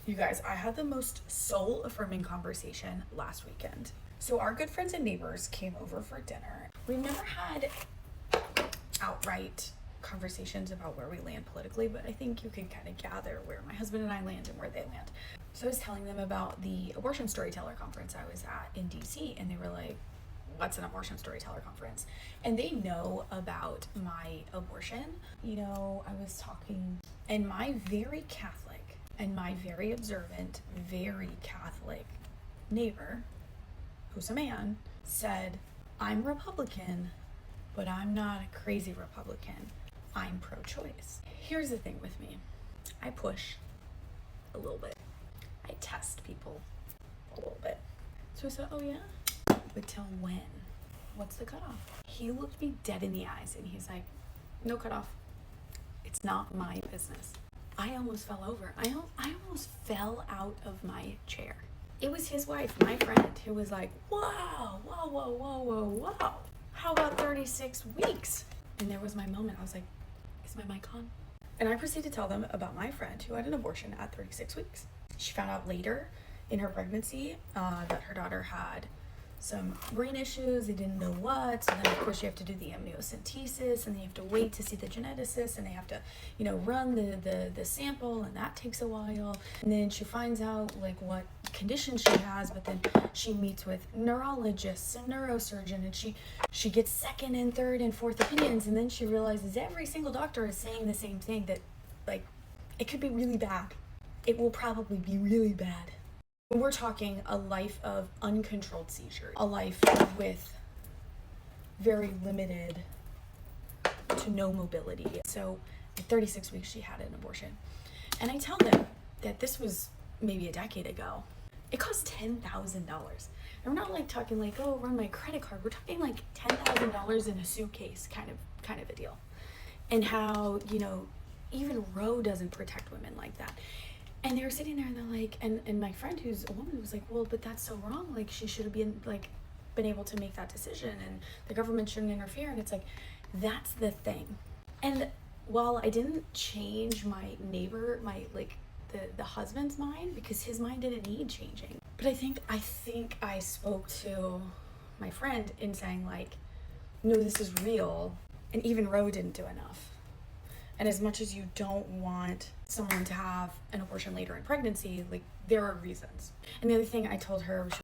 You guys, I had the most soul affirming conversation last weekend. So, our good friends and neighbors came over for dinner. We've never had outright conversations about where we land politically, but I think you can kind of gather where my husband and I land and where they land. So, I was telling them about the abortion storyteller conference I was at in DC, and they were like, "What's an abortion storyteller conference?" And they know about my abortion. You know, I was talking, and my very Catholic and my very observant, very Catholic neighbor, who's a man, said, "I'm Republican, but I'm not a crazy Republican. I'm pro-choice." Here's the thing with me. I push a little bit. I test people a little bit. So I said, "Oh yeah? But till when? What's the cutoff?" He looked me dead in the eyes and he's like, "No cutoff. It's not my business." I almost fell over. I almost fell out of my chair. It was his wife, my friend, who was like, "Whoa, whoa, whoa, whoa, whoa, whoa. How about 36 weeks? And there was my moment. I was like, "Is my mic on?" And I proceeded to tell them about my friend who had an abortion at 36 weeks. She found out later in her pregnancy that her daughter had some brain issues. They didn't know what. So then, of course, you have to do the amniocentesis, and then you have to wait to see the geneticist, and they have to, run the sample, and that takes a while. And then she finds out like what condition she has, but then she meets with neurologists and neurosurgeon, and she gets second and third and fourth opinions, and then she realizes every single doctor is saying the same thing, that like it could be really bad. It will probably be really bad. We're talking a life of uncontrolled seizures, a life with very limited to no mobility. So at 36 weeks, she had an abortion. And I tell them that this was maybe a decade ago. It cost $10,000. And we're not like talking like, "Oh, run my credit card." We're talking like $10,000 in a suitcase kind of a deal. And how, even Roe doesn't protect women like that. And they were sitting there and they're like, and my friend who's a woman was like, "Well, but that's so wrong. Like, she should have been able to make that decision, and the government shouldn't interfere." And it's like, that's the thing. And while I didn't change my neighbor, the husband's mind, because his mind didn't need changing, but I think I spoke to my friend in saying like, "No, this is real." And even Roe didn't do enough. And as much as you don't want someone to have an abortion later in pregnancy, like, there are reasons. And the other thing I told her was,